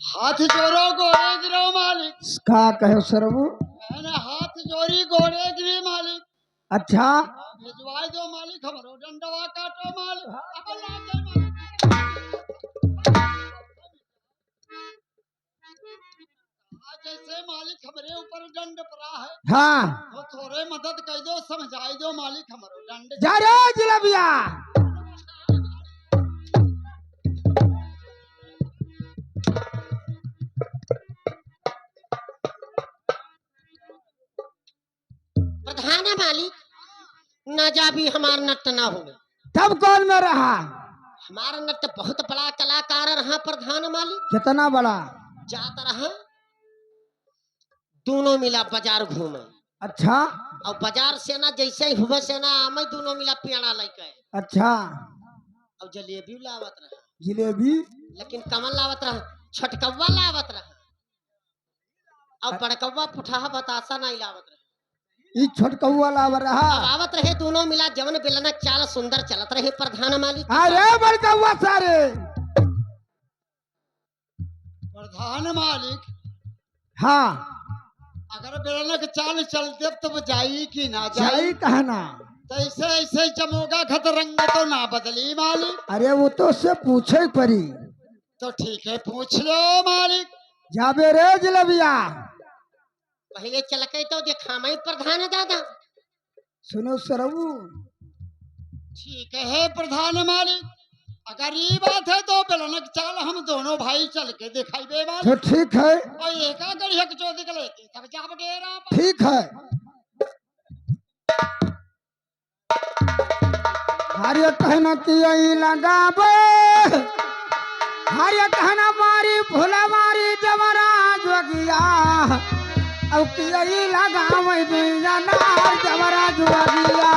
हाथ जोड़ो घोड़े गिरो मालिक। का कहे सरबू? मैंने हाथ जोड़ी घोड़े गिरी मालिक। अच्छा भिजवाई दो मालिक हमरो डंडवा काटो मालिक। अब ना दे मालिक। आज जैसे मालिक हमरे ऊपर दंड पड़ा है हाँ तो थोड़े मदद कर दो समझाई दो मालिक हमरो दंड। जा रे जिलेबिया। प्रधान मालिक न जा भी हमार नट ना हो। तब कौन में रहा? हमारा नट बहुत बड़ा कलाकार रहा प्रधान मालिक। कितना बड़ा? जाता रहा दोनों मिला बाजार घूमे। अच्छा और बाजार से ना जैसे ही हुए से ना आमे दोनों मिला पेड़ा लेके। अच्छा और जलेबी लावत रहा जिलेबी लेकिन कमल लावत रहा छटकवा लावत रहा और बड़कवा पुठाहा बतासा नहीं लावत रहा। ई छोटकौआ लाव रहा। अब आवत रहे दोनों मिला जवन बेलना चाल सुंदर चलत रहे प्रधान मालिक। अरे बड़कौआ सारे। प्रधान मालिक हाँ अगर बेलनक चाल चलते तो जाई कि ना जाई जाई? कहना। तो ऐसे ऐसे चमोगा खत रंग तो ना बदली मालिक। अरे वो तो से पूछे परी। तो ठीक है पूछ लो मालिक। जाबे रे जिलेबिया। पहले चल के तो देखा मैं प्रधान दादा। सुनो सरबू ठीक है प्रधान मालिक अगर ये बात है तो बेलनक चाल हम दोनों भाई चल के दिखाई दे तो मालिक। ठीक है और एका गढ़िया के चो निकले तब जा डेरा पर। ठीक है। हरिया कहना कि यही लगाबे हरिया कहना मारी भोला मारी जवरा जोगिया अब कि यही लगावे दुनिया ना जवरा जोगिया।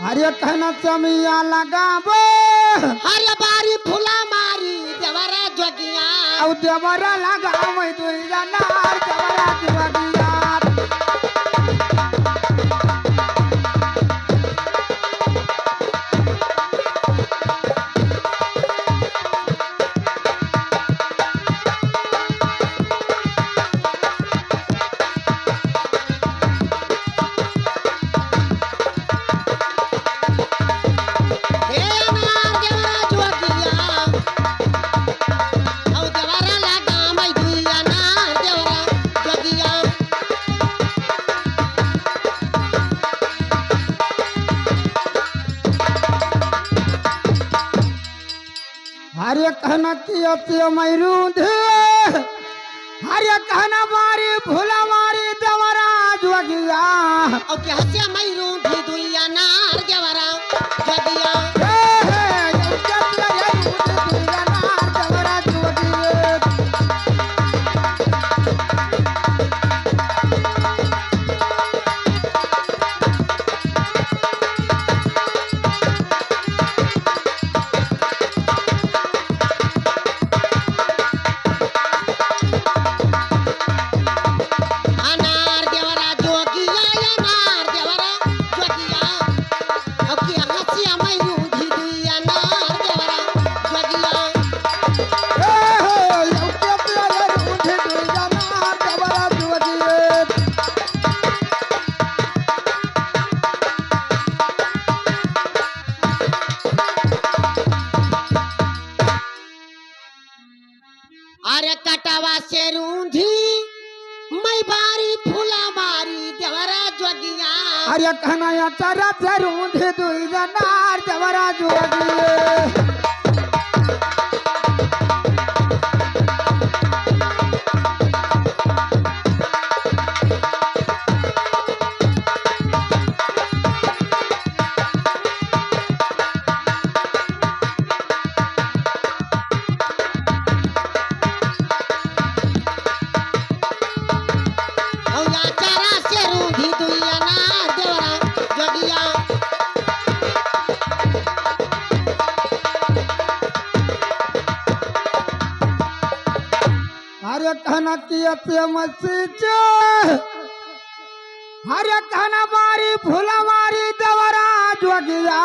हरिया कहना चमिया लगाबे हरे बारी फुला मारी देवरा जोगिया अब जवरा लगावे दुनिया ना जवरा जोगिया। हरिया कहना कि अतिय मैरूध हरिया कहना मारी भूला मारी देवरा जोगिया। और कैसे मैं रूठी दुनिया नार जवरा जोगिया। अनार देवरा जोगिया अनार देवरा जोगिया। अब की हंसिया मैं रूठी दुनिया नार देवरा जोगिया। अरे कटावा से रूंधी मैं बारी फूला मारी देवरा जोगिया। हरिया कहना या चारा जरूर दुई जनार जवरा जोगिए। कहना कियते मसीच हरे कहना मारी भूला मारी दवरा जोगिया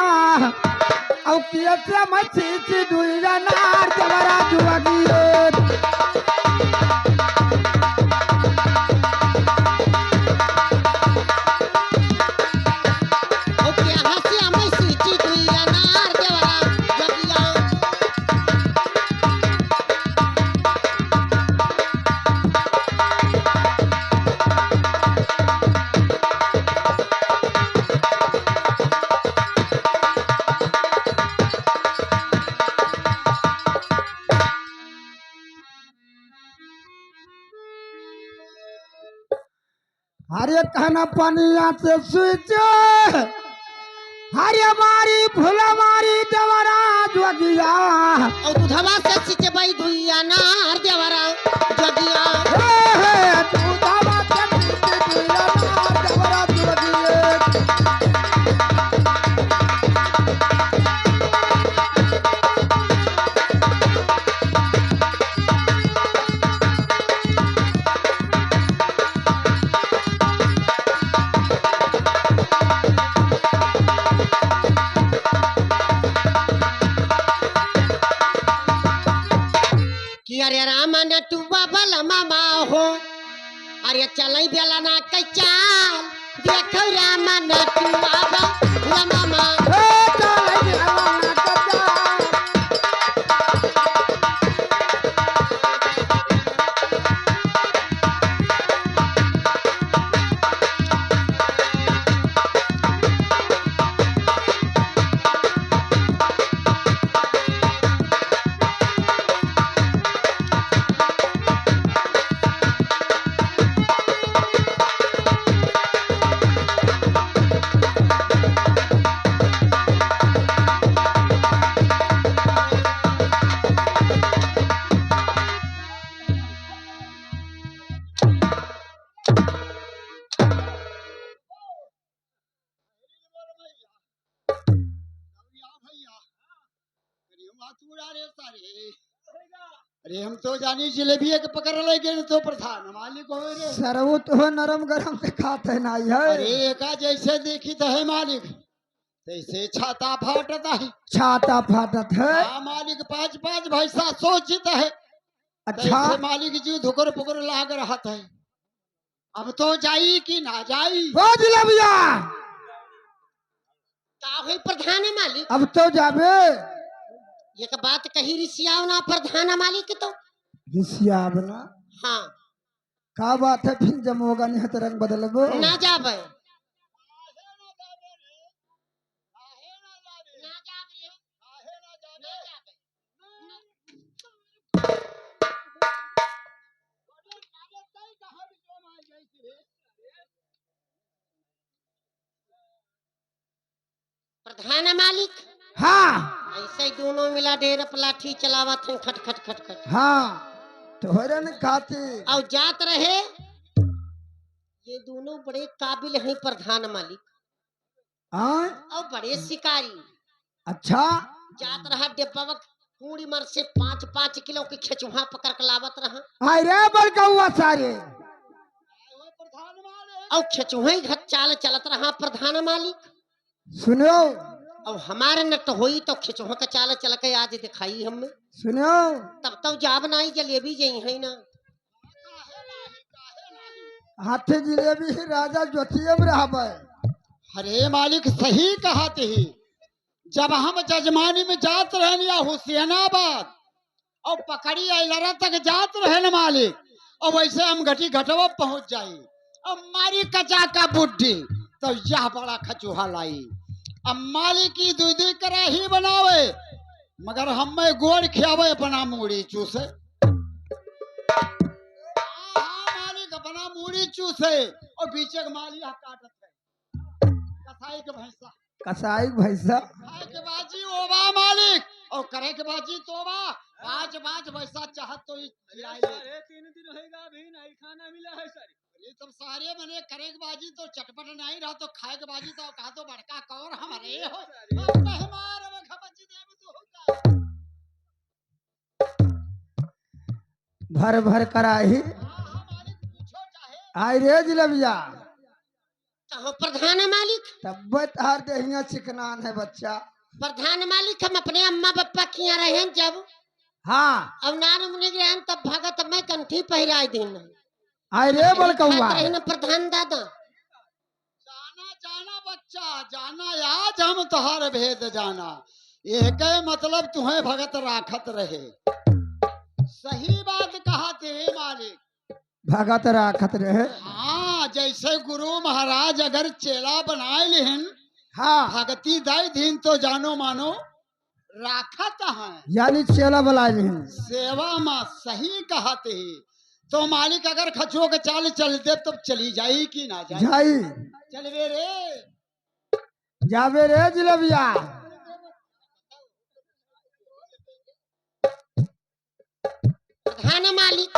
औ कियते मसीच दुई नार दवरा जोगिया ओके हसिया मैं सीची दुइया नार देवरा जोगिया हरे कहना पनिया से स्विच हरे मारी भूला मारी दवरा जोगिया और दूधवा से सीचे भाई दुइया नार देवरा जोगिया हे तू दावा से दुइया नार दवरा जोगिया कि अरे रामा न टुबा बल मामा हो अरे चलै बेला ना कचाल देखो रामा न टुबा बल मामा हे चलै बेला ना कचा अरे हम तो जानी जलेबी के पकड़ ले गए तो प्रधान मालिक हो रे सरवो तो नरम गरम से खाते नहीं है अरे एका जैसे देखी तो है मालिक तैसे छाता फाटता है छाता फाटत है हाँ मालिक पाँच पाँच भैसा सोचित है अच्छा तैसे मालिक जी धुकर पुकर लाग रहा था अब तो जाई कि ना जाई हो जिलेबिया का होई प्रधान मालिक अब तो जाबे एक बात कही ऋषियाओ ना प्रधान मालिक तो घिसियाब ना हाँ का बात है फिर जब होगा नहीं तो रंग बदलबो ना जाबे प्रधान मालिक हाँ ऐसे ही दोनों मिला ढेर लाठी चलावत हैं खट खट खट खट हाँ तोहरे न खाती और जात रहे ये दोनों बड़े काबिल हैं प्रधान मालिक हाँ और बड़े शिकारी अच्छा जात रहा डिब्बा पूरी मर से 5-5 किलो की खेचुहा पकड़ के लावत रहा आय रे बड़का हुआ सारे और खेचुहा ही घर चाल चलत रहा प्रधान मालिक सुनो और हमारे नट होई तो खेचुहा का चाल चल के आज दिखाई हमें सुनो तब तो जाब नाई जलेबी जई है ना हाथे जिलेबी राजा जोतिये में रहबे अरे मालिक सही कहा ही जब हम जजमानी में जात रहन या हुसैनाबाद और पकड़ी अइलरा तक जात रहन मालिक और वैसे हम घटी घटवा पहुंच जाई अब मारी कचा का बुड्ढी तो यह बड़ा खचूहा लाई अब मालिक की दुई दुई कराही बनावे मगर हम में गोड़ खियावे अपना मूड़ी चूसे मालिक अपना मूड़ी चूसे और बीचे के मालिया काटत है कसाई के भैंसा कसाई भैसा खाए के बाजी ओबा मालिक और करे के बाजी तोबा पाँच पाँच पैसा चाहत तो खिलाई ले 3 दिन होएगा अभी नहीं खाना मिला है सर ये सब सारे मने करे के बाजी तो चटपट नहीं रहा तो खाए के बाजी तो कहा तो बड़का कौर हमारे हो अब नहीं मार अब खबजी देव तो होगा भर भर कराही आई रे जिलबिया कहो प्रधान मालिक। तब तार देहिया चिकनान है बच्चा। प्रधान मालिक हम अपने अम्मा पापा के यहाँ रहे जब हाँ अब नान मुनि ग्रहण तब भगत मैं कंठी पहिराई दिन आई रे बोल कौआ रहे न प्रधान दादा। जाना जाना बच्चा जाना, आज हम तुहार भेद जाना। एक मतलब तुम्हें भगत राखत रहे। सही बात कहा तेरे मालिक। भगत राखत रहे। हाँ, जैसे गुरु महाराज अगर चेला बनाए लेहन, हाँ भगती दाई दिन तो जानो मानो राखत है। यानी चेला बुलाए नहीं। सेवा में सही कहते ही तो मालिक अगर खचो के चाल चल दे तो चली जाई कि ना जाई? जाई चलवे रे जावे रे जिलबिया। प्रधान मालिक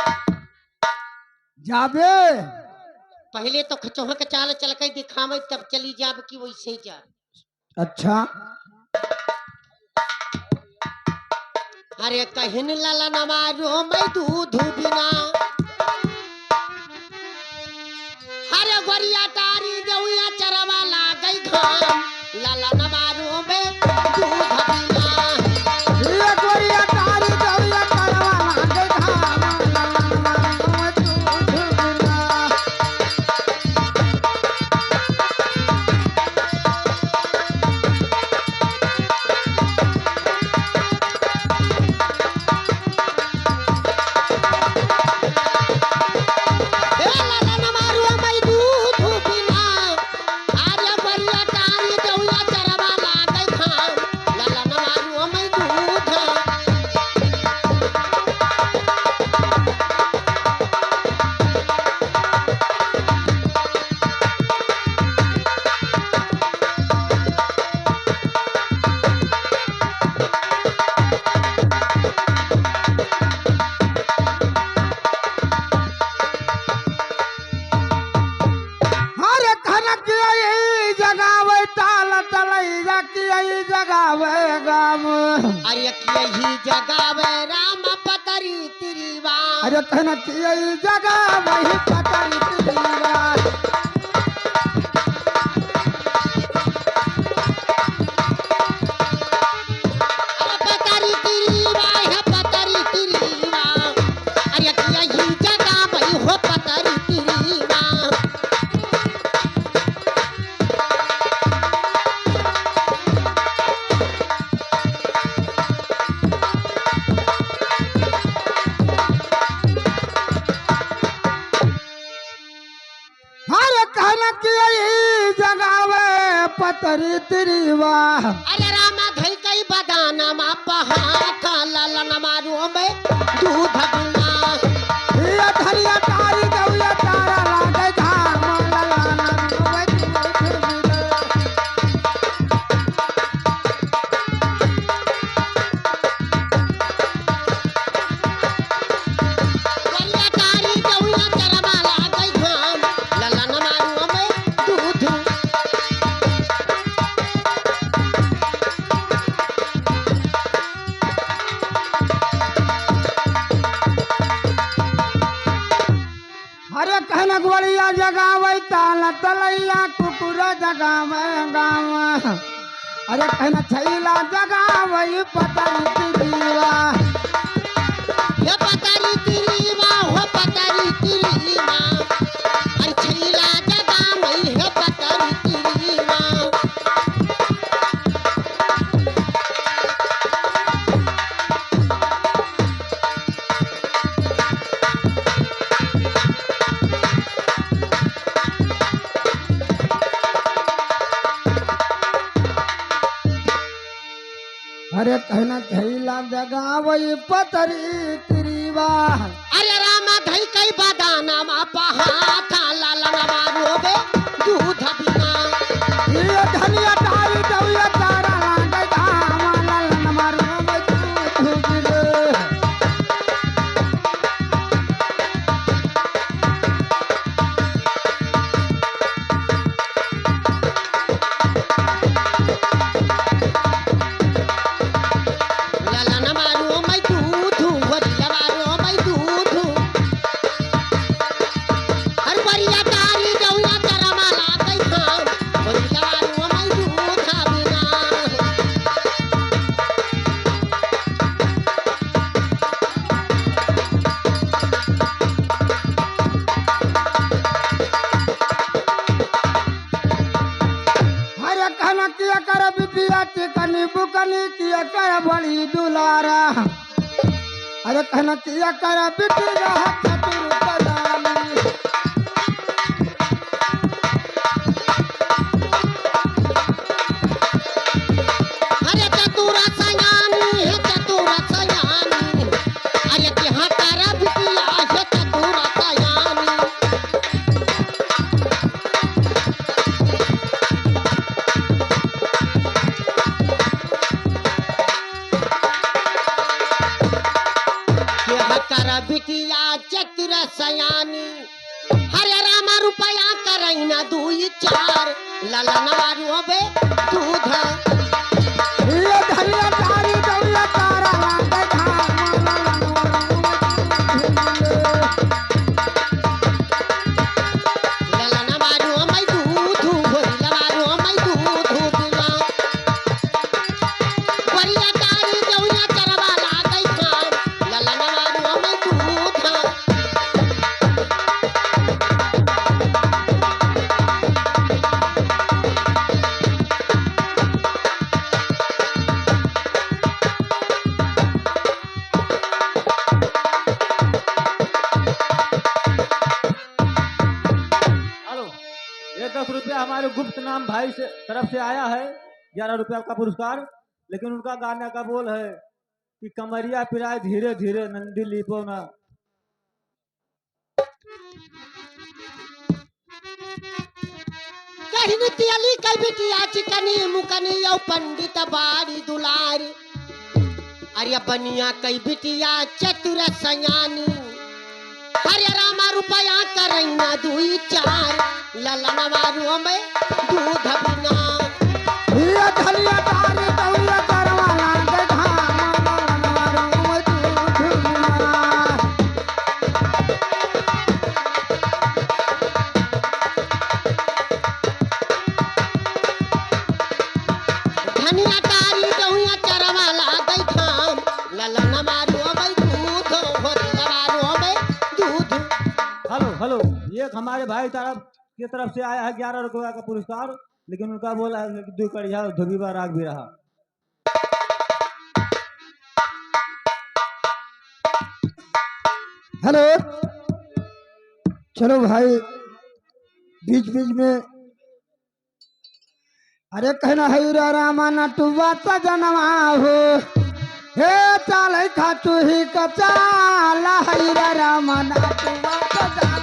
जावे पहले तो खचोह के चाल चल के दिखावे तब चली जाब कि वैसे ही जा। अच्छा अरे कहन लाला नमारो मैं दूध बिना अरे गोरिया तारी देउया चरवा लागई घाम लाला नमारो में दूध बिना। ये गोरिया तारी दौया करवा लागे धाम दूध बिना। हे लाला नमारो मैं दूध बिना अरे गोरिया तारी देउया चरवा लागई घाम लाला नमारो मैं दूध। हरे खनक यही जगावे ताल तलई जाकी यही जगावे गाम। अरे यही जगावे राम पतरी तिरीवा। अरे खनक यही जगावे ही पतरी तिरीवा। अरे पतरी तिरीवा है पतरी तिरीवा। अरे यही जगावे हो पतरी तिरीवा। हरे खनक यही जगावे पतरी तिरीवा। अरे रामा धई कई बदाना मा पहाथ लाला नमारो में दूध बिना। ये धनिया तारी दौया तारा लागे धाम ललाना दूध बिना। गोरिया तारी देउया चरवा लागई घाम लाला नमारो में दूध। हरे कहनक बड़िया जगावे ताल तलैया कुकुरा जगावे गाँव। अरे कहना छैला जगावे पतरी तिरीवा। हे पतरी तिरीवा हो पतरी तिरीवा। अरे छैला जगावे हे पतरी तिरीवा। अरे कहना छैला जगावे पतरी तिरीवा। अरे रामा धई कई बदाना मा पहाथ लाला नमारो में दूध बिना। ये धनिया तारी दौया तारा लागे धाम ललन मारो दूध बिना। लाला नमारो में दूध हो नमारो में दूध। कनी किया कर बड़ी दुलारा अरे कहना किया कर बिटिया चतुर कलानी अरे चतुरा सयानी है चतुरा सयानी अरे यहाँ तारा बिटिया है चतुरा सयानी यहाँ तारा बिटिया चतुरा सयानी हरे रामा रुपया करैना दुई चार लाला नवारू बे दूध ये धनिया तारी दौड़िया तारा लागे धाम ललना मारू मैं दूध भोरिला मारू मैं दूध बिना परिया तारी दौया चरवा लागै खान ललना मारू मैं दूध हेलो ये 10 रुपया हमारे गुप्त नाम भाई से तरफ से आया है 11 रुपया का पुरस्कार। लेकिन उनका गाने का बोल है कि कमरिया पिराए धीरे धीरे नंदी लिपो ना। कहनी तियली कई बिटिया चिकनी मुकनी औ पंडित बारी दुलारी अरे बनिया कई बिटिया चतुर सयानी हरे रामा रुपया करैना दुई चार ललना मारू मैं दूध बिना ये धनिया तारी दौड़िया तारा लागे धाम धनिया तारी दौया चरवा लागै खाम ललना मारू मैं दूध भोरिला मारू मैं दूध हेलो हेलो ये हमारे भाई तरफ से आया है 11 रुपया का पुरस्कार। लेकिन उनका बोला है कि 2 कड़िया धोबीबा राग भी रहा। हेलो चलो भाई बीच बीच में अरे कहना है रे रामा नटुआ त जनवा हो हे चाल खाचू ही कचाला है रे रामा नटुआ त जनवा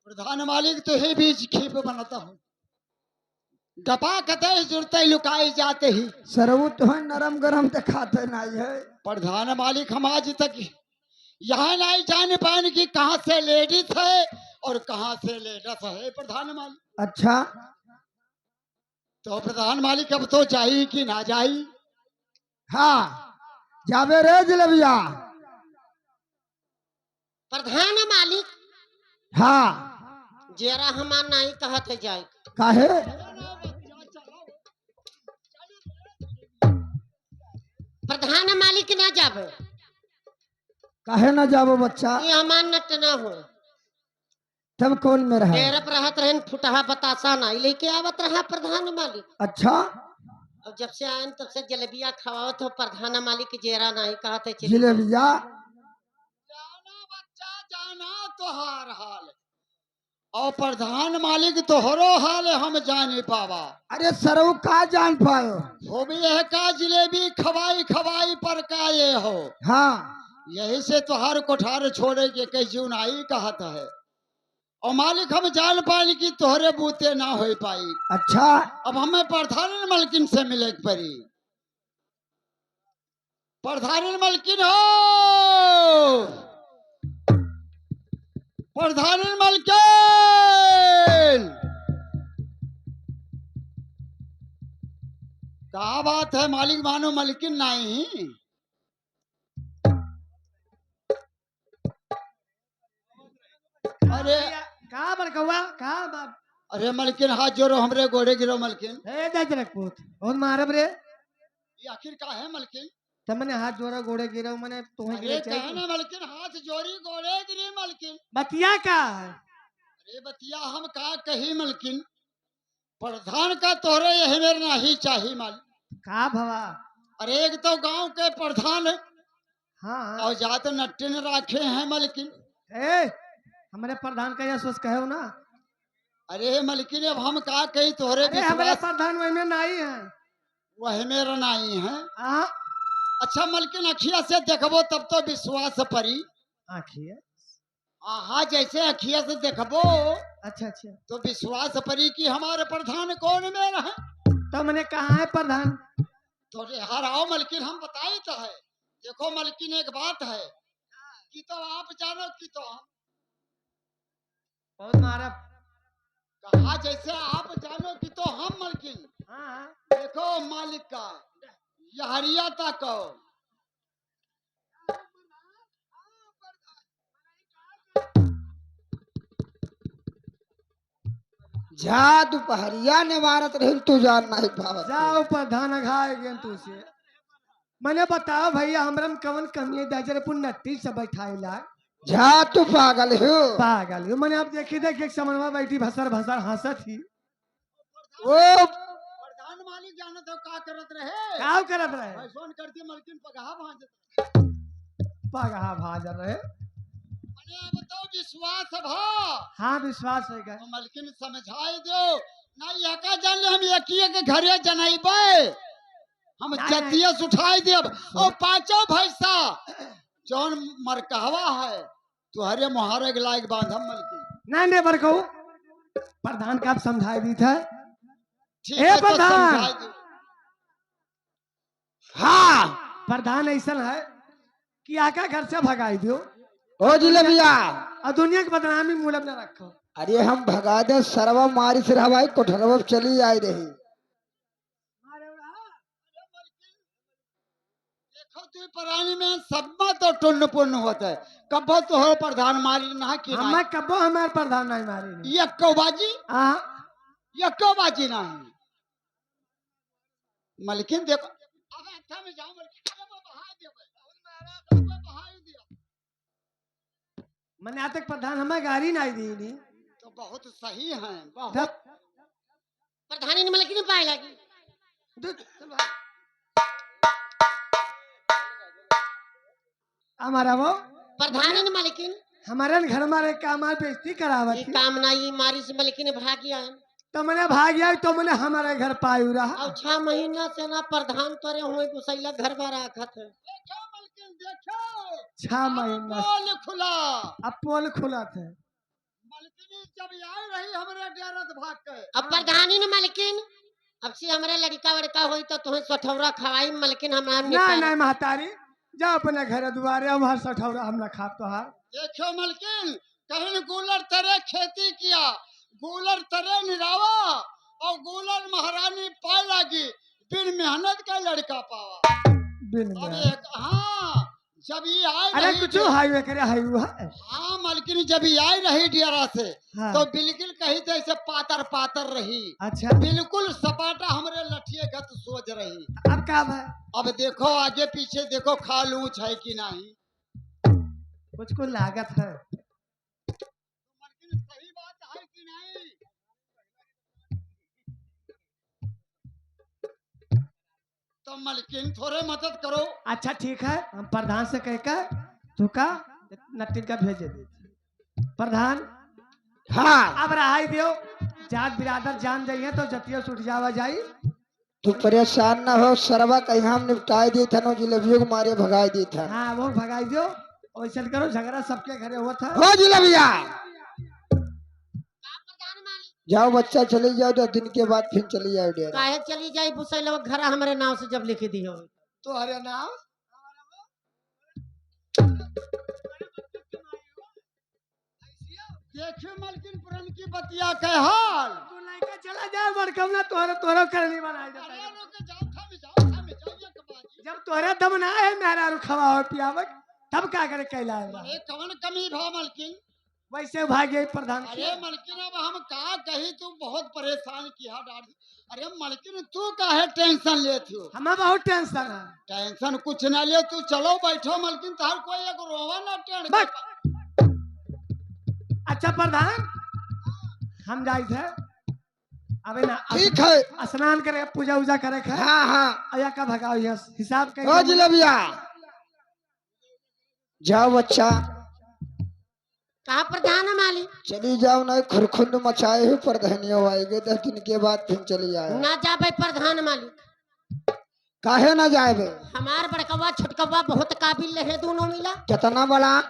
प्रधान मालिक तो ही बीच खेप बनाता हूँ डपा कते जुड़ते लुकाए जाते ही सरऊ तो नरम गरम तो खाते नहीं है प्रधान मालिक हम आज तक यहाँ नहीं जान पाए कि कहाँ से लेडीज है और कहाँ से लेडस है प्रधान मालिक। अच्छा तो प्रधान मालिक अब तो जाई कि ना जाई। हाँ जाबे रे जलेबिया प्रधान मालिक हाँ जेरा हमार नहीं कहते जाए काहे प्रधान मालिक ना जाबे काहे ना जाबो बच्चा ये हमार नट ना हो तब कौन में रहा डेरा पर रहत रहन फुटहा बतासा नहीं लेके आवत रहा प्रधान मालिक। अच्छा और जब से आयन तब से जलेबिया खवावत हो प्रधान मालिक जेरा नहीं कहते चली जलेबिया जाना बच्चा जाना तोहार हाल और प्रधान मालिक तोहरो हाल हम जाने पावा। अरे सरऊ का जान पायो हो भी यह का जिलेबी खवाई खवाई पर का ये हो हाँ यही से तोहार कोठार छोड़े के कई जुनाई कहत है और मालिक हम जान पाई कि तोहरे बूते ना हो पाई। अच्छा अब हमें प्रधान मलकिन से मिले के पड़ी। प्रधान मलकिन हो, प्रधान मलकिन, क्या बात है मालिक, मानो मलकिन नहीं। अरे कहा बड़कौआ कहा बाप अरे मलकिन हाथ जोड़ो, हमरे गोड़े गिरो मलकिन। ए दजरक पूत बहुत मारब रे। ये आखिर का है मलकिन? तब मैंने हाथ जोड़ा गोड़े गिरा मैंने तुम्हें अरे गिरे कहे चाहिए ना मलकिन, हाथ जोड़ी गोड़े गिरी मलकिन। बतिया का है अरे बतिया हम का कही मलकिन, प्रधान का तोहरे यही मेरे नहीं चाहिए मालिक। का भवा। अरे एक तो गांव के प्रधान हाँ हाँ और जा तो नट्टिन राखे हैं मलकिन। ए हमारे प्रधान का यह सोच कहे हो ना। अरे मलकिन अब हम का कही तोहरे अरे हमारे विश्वास प्रधान वही में नहीं है। वही मेरा नहीं है। हाँ अच्छा मलकिन अखिया से देखबो तब तो विश्वास परी। आखिए हाँ जैसे अखिया से देखबो अच्छा अच्छा तो विश्वास परी कि हमारे प्रधान कौन मेरा है। तो मैंने कहा है प्रधान। तो हर आओ मलकिन हम बताए तो है। देखो मलकिन एक बात है कि तो आप जानो कि तो हम बहुत मारब। कहा जैसे आप जानो कि तो हम मलकिन। हाँ हाँ देखो मालिक का यहरिया तक जा दोपहरिया ने मारत रही तू जान नहीं पावत जाओ प्रधान घाय गेन तू से। मैंने बताओ भैया हमरा में कवन कमी है दजर पुन नट्टी से बैठाइला। जा तू पागल हो पागल हो। मैंने अब देखी देख एक समन्वय बैठी भसर भसर हंसत ही वो प्रधान मालिक जानो तो का करत रहे। क्या करत रहे फैशन करती मलकिन पगहा भांजत पगहा भाजर रहे। मने अब तो विश्वास भा। हाँ विश्वास है तो मलकिन समझाई दो ना यका जान ले हम यकिए के घरे जनाइबे। हम नहीं, जतियस उठाई देब और पांचों भैंसा जौन मरकहवा है तुहरे मुहारे के लायक बांधम मलकिन। नहीं नहीं बरकू प्रधान का आप समझाई दी था। ठीक ए है तो प्रधान। समझाई दो। हाँ प्रधान ऐसा है कि आका घर से भगाई दो ओ जिलेबिया और दुनिया की बदनामी मूलम न रखो। अरे हम भगा दे सरवा मारी से हवाई कोठरवा चली आई रही। देखो तू परानी में सब में तो टुन्न पुन्न होता है। कब्बो तो हो प्रधान मारी ना कि हम कब्बो हमारे प्रधान नहीं मारी ये बाजी हाँ ये बाजी नहीं मलकिन देखो अब अच्छा में जाओ मलकिन अब बहा देबे अब बहा दिया मैंने आज तक प्रधान हमें गाड़ी नहीं दी नी। तो बहुत सही है बहुत। तब प्रधानी ने मलकिन पाए लगी। हमारा वो प्रधानी ने मलकिन हमारे घर मारे काम बेइज्जती करावत ये थी। काम ना ये मारी से मलकिन भाग गया है। तो मैंने भाग गया तो मैंने हमारे घर पायु रहा। और 6 महीना से ना प्रधान तोरे हुए गुसैला घर बार आखत है। देखो मलकिन देखो 6 महीना पोल खुला। अब पोल खुला थे। मलकिनी जब आई रही हमरे डेरत भाग के अब प्रधानी ने मलकिन अब से हमारा लड़का वड़का होई तो तुम्हें सठौरा खवाई मलकिन हमारा नहीं नहीं महतारी जा अपने घर दुआरे हमारे सठौरा हम न खा तोहार। देखो मलकिन कहीं गुलर तरह खेती किया गुलर तरह निरावा और गुलर महारानी पाए लगी बिन मेहनत का लड़का पावा। बिन अब में एक हाँ जब ये आई अरे रही कुछ हाईवे करे हाईवे है। हाँ मलकिन जब ये आई रही डियरा से हाँ। तो बिल्कुल कहीं तो ऐसे पातर पातर रही अच्छा बिल्कुल सपाटा हमरे लठिए गत सोच रही। अब क्या है अब देखो आगे पीछे देखो खाल ऊंच है कि नहीं। कुछ को लागत है। मलकिन सही बात है कि नहीं। तो मलकिन थोड़े मदद करो। अच्छा ठीक है हम प्रधान से कहकर तू का नट्टी का भेजे दे प्रधान। हाँ अब रहाई दियो जात बिरादर जान जाइए तो जतियो सुट जावा जाई। तू परेशान ना हो सरवा कहीं हम निपटाई दी था जिलेबियों को मारे भगाई दी था। हाँ वो भगाई दियो वैसे करो झगड़ा सबके घरे हुआ था हो जिलेबिया। जाओ बच्चा चले जाओ, 10 दिन के बाद फिर चली जाओ डेरा। काहे चली जाई बुसैलवा घर हमारे नाव से जब लिख दी हो। तो हरे नाम देखियो मालकिन पुरन की बतिया के हाल। तू लइका चला जा बड़कमना, तोहरे तोहरे करनी बनाई देता अरे है। रुक जाओ, थम जाओ ये कबाजी। जब तोहरे दम ना है मेरा रुखवा हो पियावत, तब का करे कैला है? अरे कवन कमी भाव मालकिन। वैसे भागे प्रधान। अरे मालकिन अब हम का कही, तू बहुत परेशान किया डाल। अरे मालकिन तू काहे टेंशन लेती हो? हमें बहुत टेंशन है। टेंशन कुछ ना ले, तू चलो बैठो मालकिन, तार कोई एक रोवा ना टेढ़ बस। अच्छा प्रधान, हम जाए थे अबे ना। ठीक है। स्नान करे, पूजा उजा करे खे। हाँ हाँ। अया का भगाओ यहाँ हिसाब ओ कर। जिलेबिया जाओ बच्चा, कहा प्रधान मालिक? चली जाओ, नहीं खुरखुंड मचाए हुए प्रधानियों आएंगे, 10 दिन के बाद फिर चली जाए। ना जाबे प्रधान मालिक। काहे ना जाए बे? हमार बड़कवा छोटकवा बहुत काबिल रहे, दोनों मिला। कितना बड़ा?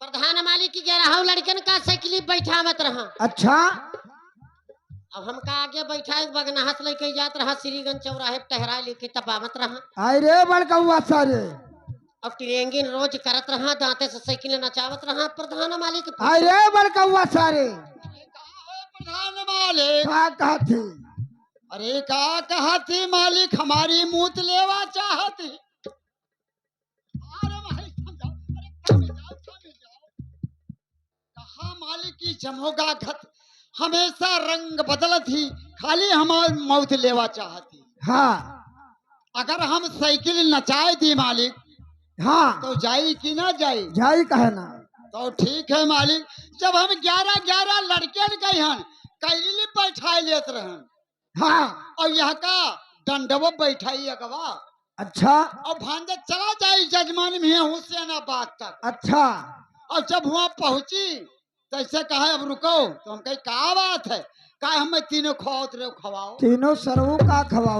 प्रधान मालिक की 11 लड़कन का साइकिल बैठा मत रहा। अच्छा। अब हमका आगे बैठा बगनाहस लेके जात रहा, श्रीगंज चौराहे टहरा लेके तपावत रहा। आय रे बड़कौआ सारे, अब ट्रेंगिंग रोज करत रहा, दांते से साइकिल नचावत रहा। प्रधान मालिक आय रे बड़कौआ सारे। प्रधान मालिक का कहा थी? अरे का कहा थी मालिक, हमारी मूत लेवा चाहती। अरे भाई समझाओ, अरे थम जाओ। कहा मालिक की जमोगा घत हमेशा रंग बदल थी, खाली हमारी मौत लेवा चाहती। हाँ, अगर हम साइकिल नचाए थी मालिक, हाँ, तो जाई कि ना जाई? जाई कहे ना। तो ठीक है मालिक, जब हम 11 लड़के गए हन, कैली बैठाई लेत रहन। हाँ, और यह का दंडव बैठाई अगवा। अच्छा। और भांजा चला जाई जजमान में हुसैनाबाद तक। अच्छा। और जब वहां पहुंची तो ऐसे कहा अब रुको, तो हम कही क्या बात है? कहा हमें तीनों खवाओ, खवाओ तीनों सरऊ का खवाओ।